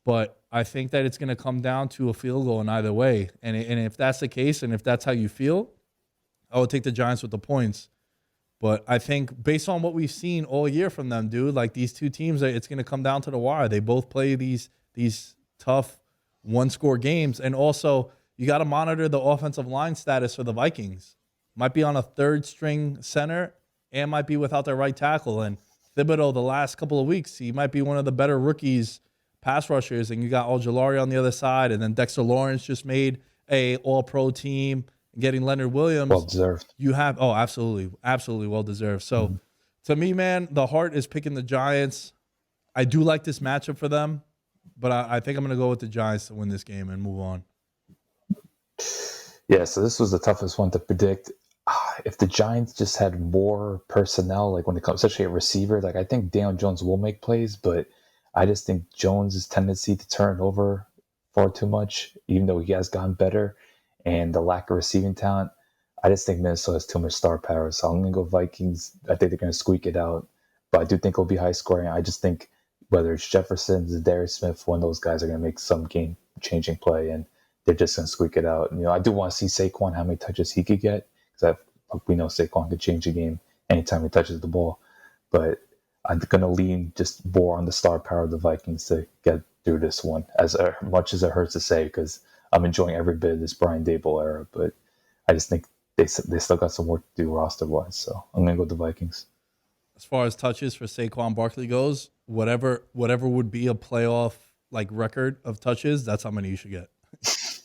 But I think that it's going to come down to a field goal in either way. And if that's the case and if that's how you feel, I would take the Giants with the points. But I think based on what we've seen all year from them, dude, like these two teams, it's going to come down to the wire. They both play these tough one-score games. And also, you got to monitor the offensive line status for the Vikings. Might be on a third-string center and might be without their right tackle. And Thibodeau, the last couple of weeks, he might be one of the better rookies pass rushers. And you got Ojulari on the other side. And then Dexter Lawrence just made a all-pro team. Getting Leonard Williams, Well deserved. you have absolutely well deserved. So to me, man, the heart is picking the Giants. I do like this matchup for them, but I think I'm going to go with the Giants to win this game and move on. Yeah, so this was the toughest one to predict. If the Giants just had more personnel, like when it comes, especially at receiver, like I think Daniel Jones will make plays, but I just think Jones' tendency to turn over far too much, even though he has gotten better, and the lack of receiving talent. I just think Minnesota has too much star power, so I'm going to go Vikings. I think they're going to squeak it out, but I do think it'll be high scoring. I just think whether it's Jefferson, Zadarius Smith, one of those guys are going to make some game-changing play, and they're just going to squeak it out. And, I do want to see Saquon, how many touches he could get, because we know Saquon could change a game anytime he touches the ball. But I'm going to lean just more on the star power of the Vikings to get through this one, as much as it hurts to say, because I'm enjoying every bit of this Brian Daboll era. But I just think they still got some work to do roster-wise. So I'm going to go with the Vikings. As far as touches for Saquon Barkley goes, whatever would be a playoff like record of touches, that's how many you should get.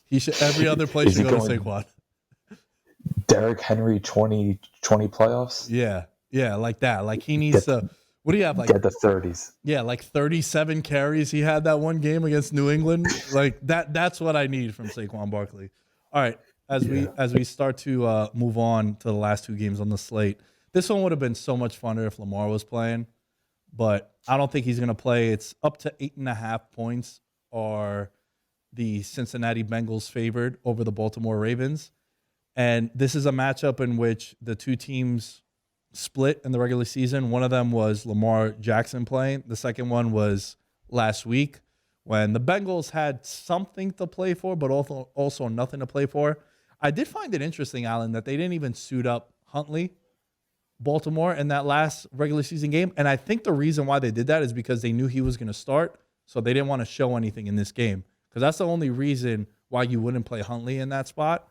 He should every other play should go to Saquon. Derrick Henry 2020 playoffs? Yeah, like that. Like he needs to. What do you have? Like get the 30s. Yeah, like 37 carries he had that one game against New England. Like that's what I need from Saquon Barkley. All right, as we start to move on to the last two games on the slate. This one would have been so much funner if Lamar was playing, but I don't think he's going to play. It's up to 8.5 points are the Cincinnati Bengals favored over the Baltimore Ravens. And this is a matchup in which the two teams split in the regular season. One of them was Lamar Jackson playing. The second one was last week when the Bengals had something to play for, but also nothing to play for. I did find it interesting, Alan, that they didn't even suit up Huntley, Baltimore, in that last regular season game. And I think the reason why they did that is because they knew he was going to start, so they didn't want to show anything in this game. Because that's the only reason why you wouldn't play Huntley in that spot.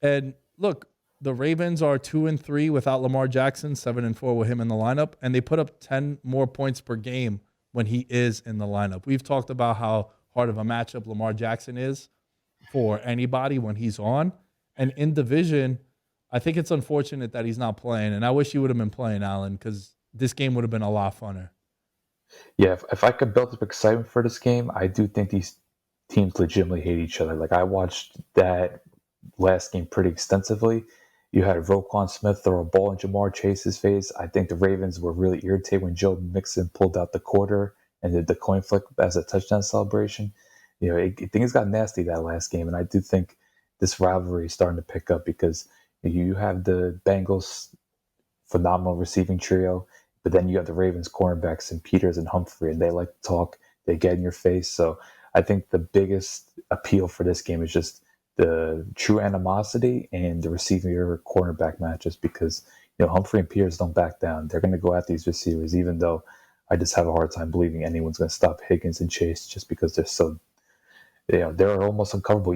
And look, the Ravens are 2-3 without Lamar Jackson, 7-4 with him in the lineup, and they put up 10 more points per game when he is in the lineup. We've talked about how hard of a matchup Lamar Jackson is for anybody when he's on. And in division, I think it's unfortunate that he's not playing, and I wish he would have been playing, Allen, because this game would have been a lot funner. Yeah, if I could build up excitement for this game, I do think these teams legitimately hate each other. Like, I watched that last game pretty extensively. You had Roquan Smith throw a ball in Jamar Chase's face. I think the Ravens were really irritated when Joe Mixon pulled out the quarter and did the coin flip as a touchdown celebration. You know, things got nasty that last game, and I do think this rivalry is starting to pick up because you have the Bengals' phenomenal receiving trio, but then you have the Ravens cornerbacks and Peters and Humphrey, and they like to talk, they get in your face. So I think the biggest appeal for this game is just the true animosity and the receiver cornerback matches because, you know, Humphrey and Peters don't back down. They're going to go at these receivers, even though I just have a hard time believing anyone's going to stop Higgins and Chase just because they're so, you know, they're almost uncoverable.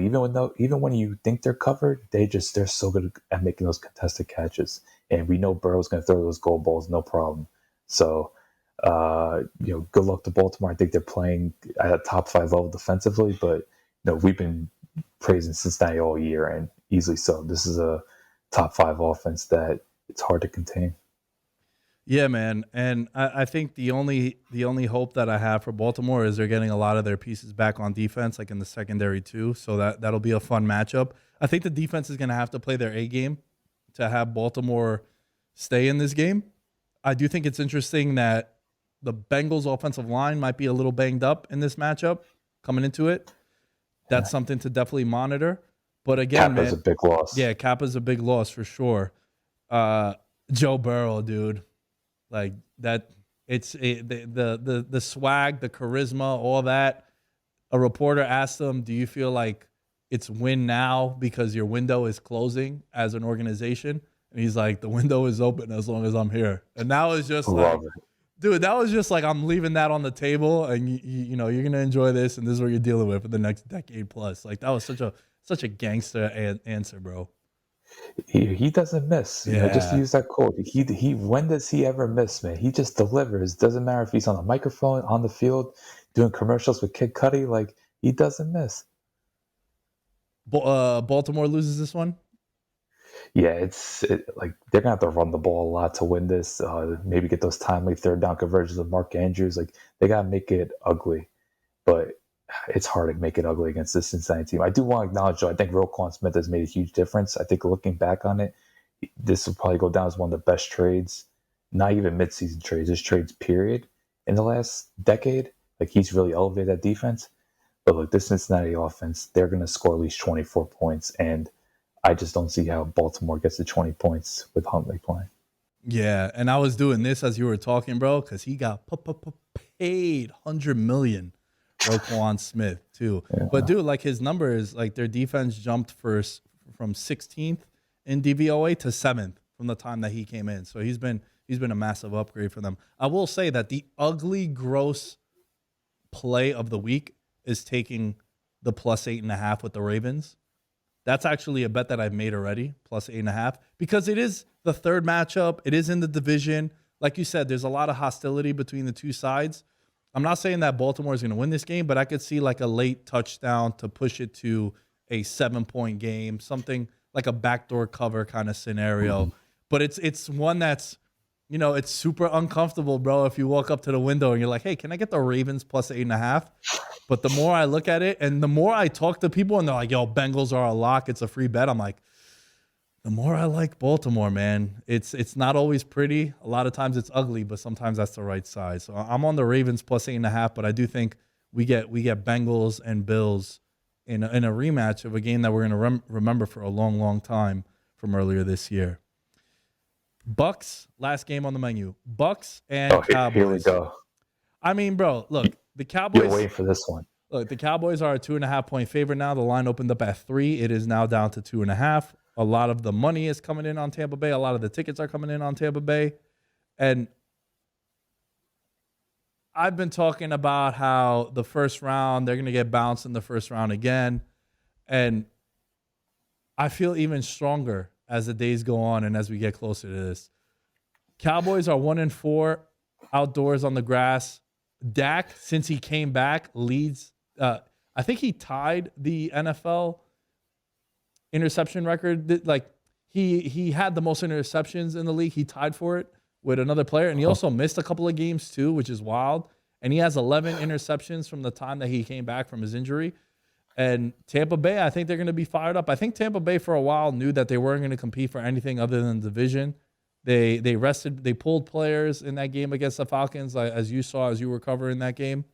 Even when you think they're covered, they're so good at making those contested catches. And we know Burrow's going to throw those goal balls, no problem. So, you know, good luck to Baltimore. I think they're playing at a top 5 level defensively, but, you know, we've been praising Cincinnati all year, and easily so. This is a top 5 offense that it's hard to contain. Yeah, man. And I think the only hope that I have for Baltimore is they're getting a lot of their pieces back on defense, like in the secondary too. So that'll be a fun matchup. I think the defense is going to have to play their A game to have Baltimore stay in this game. I do think it's interesting that the Bengals offensive line might be a little banged up in this matchup coming into it. That's something to definitely monitor. But again, Kappa's a big loss. Yeah, Kappa's a big loss for sure. Joe Burrow, dude. Like that, the swag, the charisma, all that. A reporter asked him, "Do you feel like it's win now because your window is closing as an organization?" And he's like, "The window is open as long as I'm here." And that was just dude, that was just like I'm leaving that on the table, and you know you're gonna enjoy this, and this is what you're dealing with for the next decade plus. Like that was such a gangster answer, bro. He doesn't miss. Yeah. You know, just to use that quote. He when does he ever miss, man? He just delivers. Doesn't matter if he's on the microphone, on the field, doing commercials with Kid Cudi. Like, he doesn't miss. Baltimore loses this one? Yeah, like they're gonna have to run the ball a lot to win this. Maybe get those timely third down conversions with Mark Andrews. Like, they gotta make it ugly, but it's hard to make it ugly against this Cincinnati team. I do want to acknowledge, though, I think Roquan Smith has made a huge difference. I think looking back on it, this will probably go down as one of the best trades, not even midseason trades, just trades period in the last decade. Like, he's really elevated that defense. But look, this Cincinnati offense, they're going to score at least 24 points, and I just don't see how Baltimore gets to 20 points with Huntley playing. Yeah, and I was doing this as you were talking, bro, because he got paid $100 million. Roquan Smith too, yeah. But dude, like his numbers, like their defense jumped first from 16th in DVOA to 7th from the time that he came in. So he's been a massive upgrade for them. I will say that the ugly, gross play of the week is taking the +8.5 with the Ravens. That's actually a bet that I've made already, +8.5, because it is the third matchup. It is in the division. Like you said, there's a lot of hostility between the two sides. I'm not saying that Baltimore is going to win this game, but I could see like a late touchdown to push it to a 7-point game, something like a backdoor cover kind of scenario. Mm-hmm. But it's one that's, you know, it's super uncomfortable, bro. If you walk up to the window and you're like, "Hey, can I get the Ravens +8.5?" But the more I look at it and the more I talk to people and they're like, "Yo, Bengals are a lock. It's a free bet." I'm like, The more I like Baltimore, man. It's not always pretty. A lot of times it's ugly, but sometimes that's the right size. So I'm on the Ravens plus 8.5, but I do think we get Bengals and Bills in a rematch of a game that we're gonna remember for a long, long time from earlier this year. Bucks, last game on the menu. Bucks and Oh, here we Cowboys. go. I mean, bro, look, the You're Cowboys. waiting for this one. Look, the Cowboys are a 2.5 point favorite now. The line opened up at 3. It is now down to 2.5. A lot of the money is coming in on Tampa Bay. A lot of the tickets are coming in on Tampa Bay. And I've been talking about how the first round, they're going to get bounced in the first round again. And I feel even stronger as the days go on and as we get closer to this. Cowboys are 1-4 outdoors on the grass. Dak, since he came back, leads. I think he tied the NFL interception record. Like he had the most interceptions in the league. He tied for it with another player, and he also missed a couple of games too, which is wild. And he has 11 interceptions from the time that he came back from his injury. And Tampa Bay, I think they're going to be fired up. I think Tampa Bay for a while knew that they weren't going to compete for anything other than the division. They pulled players in that game against the Falcons, like, as you saw as you were covering that game.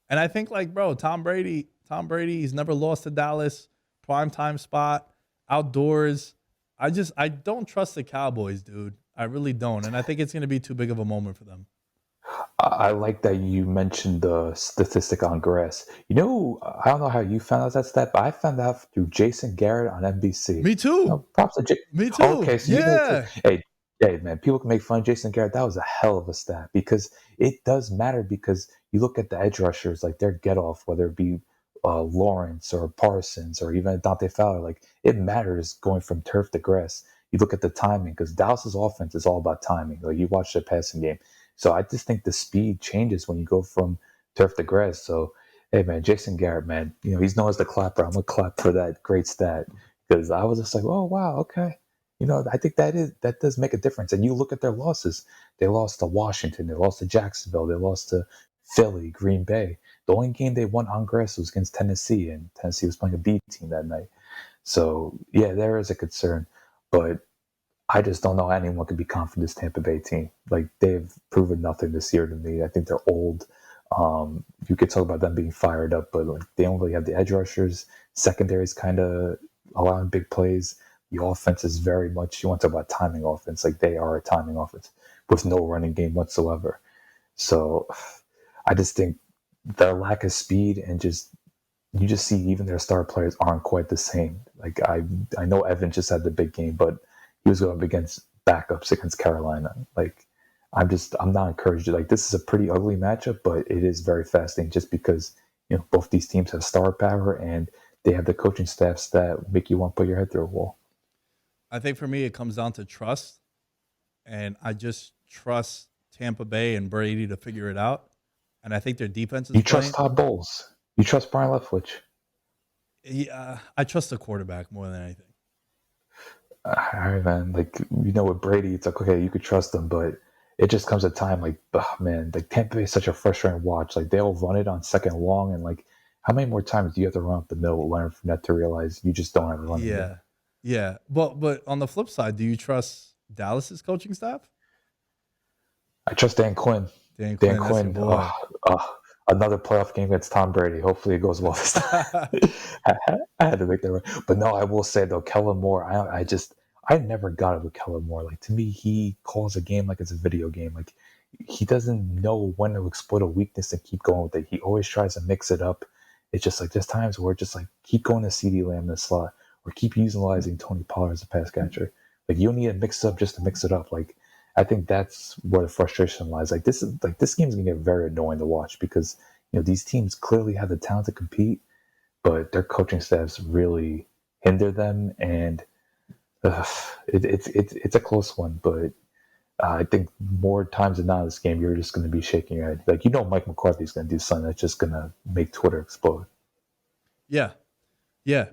And I think, like, bro, Tom Brady, he's never lost to Dallas, primetime spot, outdoors. I don't trust the Cowboys, dude. I really don't. And I think it's going to be too big of a moment for them. I like that you mentioned the statistic on grass. I don't know how you found out that stat, but I found out through Jason Garrett on NBC. Me too. Props to Me too. Okay, so Yeah. Hey, man, people can make fun of Jason Garrett. That was a hell of a stat because it does matter because you look at the edge rushers, like their get off, whether it be Lawrence or Parsons or even Dante Fowler, like it matters going from turf to grass. You look at the timing because Dallas's offense is all about timing. Like you watch their passing game. So I just think the speed changes when you go from turf to grass. So, hey, man, Jason Garrett, man, he's known as the clapper. I'm going to clap for that great stat because I was just like, oh, wow, okay. I think that does make a difference. And you look at their losses. They lost to Washington. They lost to Jacksonville. They lost to Philly, Green Bay. The only game they won on grass was against Tennessee, and Tennessee was playing a B team that night. So, yeah, there is a concern. But I just don't know how anyone can be confident this Tampa Bay team. Like, they've proven nothing this year to me. I think they're old. You could talk about them being fired up, but like they don't really have the edge rushers. Secondary is kind of allowing big plays. The offense is very much, you want to talk about timing offense. Like, they are a timing offense with no running game whatsoever. So I just think their lack of speed and you just see even their star players aren't quite the same. Like, I know Evans just had the big game, but he was going up against backups against Carolina. Like, I'm not encouraged. Like, this is a pretty ugly matchup, but it is very fascinating just because, both these teams have star power and they have the coaching staffs that make you want to put your head through a wall. I think for me, it comes down to trust. And I just trust Tampa Bay and Brady to figure it out. And I think their defense is trust Todd Bowles. You trust Brian Leftwich. Yeah, I trust the quarterback more than anything. All right, man. Like, with Brady, it's like, okay, you could trust him, but it just comes a time like, oh, man, like Tampa Bay is such a frustrating watch. Like, they'll run it on second and long, and like, how many more times do you have to run up the middle with Leonard Fournette to realize you just don't have a running game? Yeah. But on the flip side, do you trust Dallas's coaching staff? I trust Dan Quinn. Dan Quinn. Another playoff game against Tom Brady. Hopefully it goes well this time. I had to make that right. But no, I will say though, Kellen Moore, I never got it with Kellen Moore. Like, to me, he calls a game like it's a video game. Like, he doesn't know when to exploit a weakness and keep going with it. He always tries to mix it up. It's just like there's times where just like keep going to CeeDee Lamb in the slot or keep utilizing Tony Pollard as a pass catcher. Like, you don't need to mix it up just to mix it up. Like, I think that's where the frustration lies. Like, this game's gonna get very annoying to watch because these teams clearly have the talent to compete, but their coaching staffs really hinder them, and it's a close one. But I think more times than not in this game, you're just going to be shaking your head. Like, Mike McCarthy's going to do something that's just going to make Twitter explode. Yeah.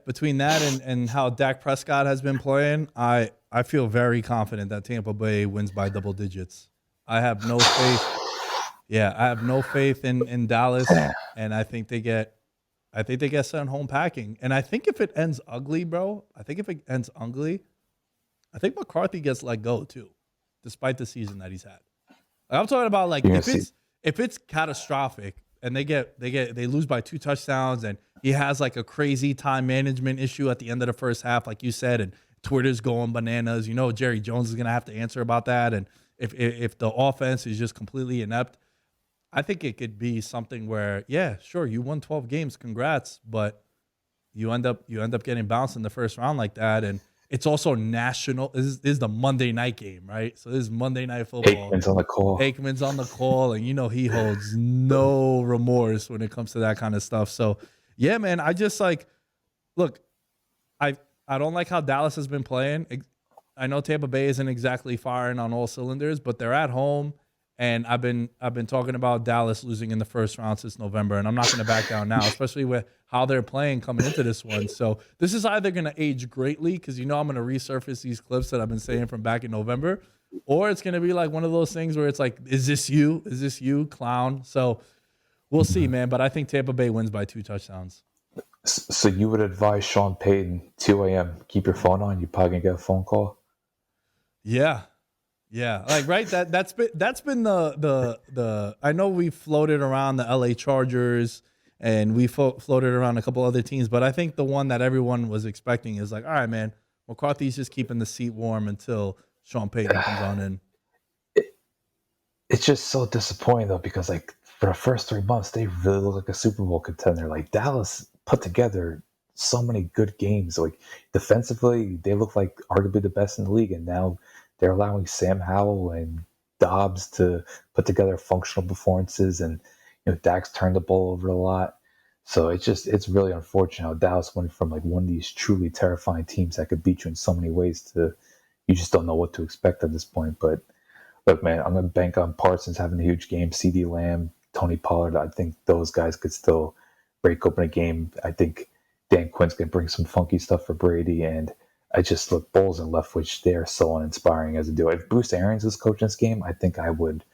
Between that and how Dak Prescott has been playing, I feel very confident that Tampa Bay wins by double digits. I have no faith. Yeah, I have no faith in Dallas, and I think they get sent home packing. And I think if it ends ugly, bro, I think McCarthy gets let go too, despite the season that he's had. Like, I'm talking about like You're gonna see. if it's catastrophic and they lose by 2 touchdowns and he has like a crazy time management issue at the end of the first half, like you said, and Twitter's going bananas. Jerry Jones is gonna have to answer about that. And if the offense is just completely inept, I think it could be something where, yeah, sure, you won 12 games, congrats, but you end up getting bounced in the first round like that, and it's also national. This is the Monday night game, right? So this is Monday Night Football. Aikman's on the call. Aikman's on the call, and he holds no remorse when it comes to that kind of stuff. So, yeah, man, I just look. I don't like how Dallas has been playing. I know Tampa Bay isn't exactly firing on all cylinders, but they're at home, and I've been talking about Dallas losing in the first round since November, and I'm not going to back down now, especially with how they're playing coming into this one. So this is either going to age greatly because I'm going to resurface these clips that I've been saying from back in November, or it's going to be like one of those things where it's like, is this you? Is this you, clown? So we'll see, man. But I think Tampa Bay wins by 2 touchdowns. So you would advise Sean Payton 2 a.m. keep your phone on. You're probably gonna get a phone call. Yeah. Yeah, right. That's been the I know we floated around the LA Chargers and we floated around a couple other teams, but I think the one that everyone was expecting is like, all right, man, McCarthy's just keeping the seat warm until Sean Payton comes on in. It's just so disappointing though, because like for the first 3 months they really look like a Super Bowl contender. Like Dallas put together so many good games. Like defensively, they look like arguably the best in the league, and now they're allowing Sam Howell and Dobbs to put together functional performances, and Dak's turned the ball over a lot. So it's really unfortunate how Dallas went from like one of these truly terrifying teams that could beat you in so many ways to you just don't know what to expect at this point. But look, man, I'm gonna bank on Parsons having a huge game. CD Lamb, Tony Pollard, I think those guys could still break open a game. I think Dan Quinn's gonna bring some funky stuff for Brady, and I just look Bowles and Leftwich. They are so uninspiring as a duo. If Bruce Arians was coaching this game, I think I would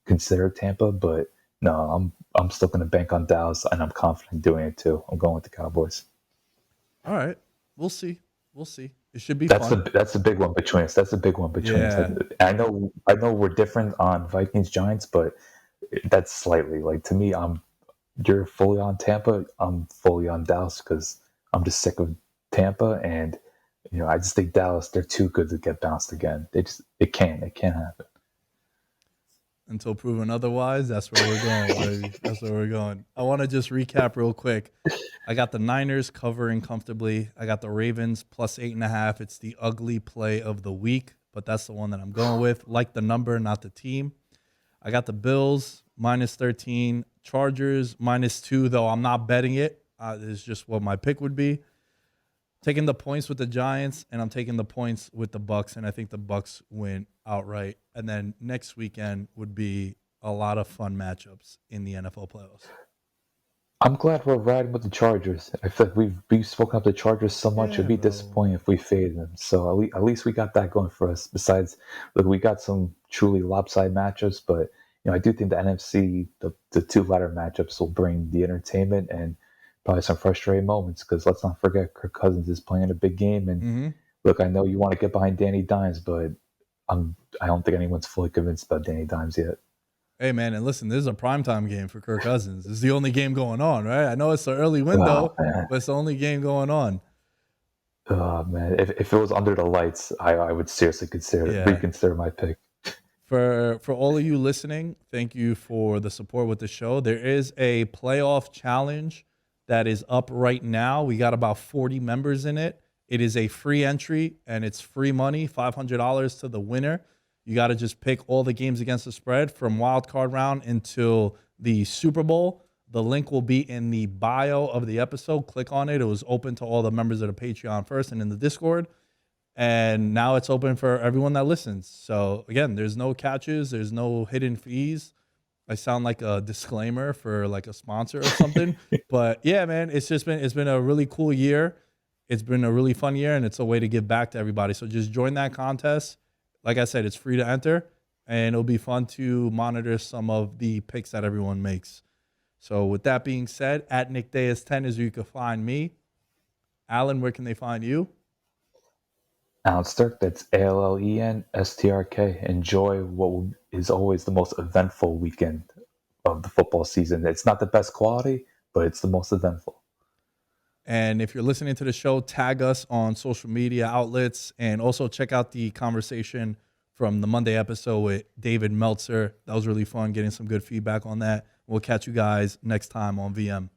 consider Tampa, but no, I'm still going to bank on Dallas, and I'm confident doing it too. I'm going with the Cowboys. All right, we'll see. It should be fun. That's the big one between us. That's the big one between us. I know we're different on Vikings Giants, but that's slightly like to me. You're fully on Tampa. I'm fully on Dallas because I'm just sick of Tampa, and I just think Dallas, they're too good to get bounced again. It can't happen. Until proven otherwise, that's where we're going, baby. That's where we're going. I want to just recap real quick. I got the Niners covering comfortably. I got the Ravens plus 8.5. It's the ugly play of the week, but that's the one that I'm going with. Like the number, not the team. I got the Bills minus 13. Chargers minus 2, though I'm not betting it. It's just what my pick would be. Taking the points with the Giants, and I'm taking the points with the Bucks, and I think the Bucks win outright. And then next weekend would be a lot of fun matchups in the NFL playoffs. I'm glad we're riding with the Chargers. I feel like we've spoken up the Chargers so much. It'd be disappointing if we faded them. So at least we got that going for us. Besides, look, we got some truly lopsided matchups, but I do think the NFC, the two latter matchups will bring the entertainment and probably some frustrating moments, because let's not forget Kirk Cousins is playing a big game. And look, I know you want to get behind Danny Dimes, but I don't think anyone's fully convinced about Danny Dimes yet. Hey, man, and listen, this is a primetime game for Kirk Cousins. It's the only game going on, right? I know it's the early window, but it's the only game going on. Oh, man. If it was under the lights, I would seriously reconsider my pick. For all of you listening, thank you for the support with the show. There is a playoff challenge that is up right now. We got about 40 members in it. It is a free entry, and it's free money, $500 to the winner. You got to just pick all the games against the spread from Wildcard round until the Super Bowl. The link will be in the bio of the episode. Click on it. It was open to all the members of the Patreon first and in the Discord. And now it's open for everyone that listens. So, again, there's no catches. There's no hidden fees. I sound like a disclaimer for like a sponsor or something. But, yeah, man, it's been a really cool year. It's been a really fun year, and it's a way to give back to everybody. So just join that contest. Like I said, it's free to enter, and it'll be fun to monitor some of the picks that everyone makes. So with that being said, at NickDayas10 is where you can find me. Alan, where can they find you? Alan Stirk, that's ALLENSTRK. Enjoy what is always the most eventful weekend of the football season. It's not the best quality, but it's the most eventful. And if you're listening to the show, tag us on social media outlets and also check out the conversation from the Monday episode with David Meltzer. That was really fun, getting some good feedback on that. We'll catch you guys next time on VM.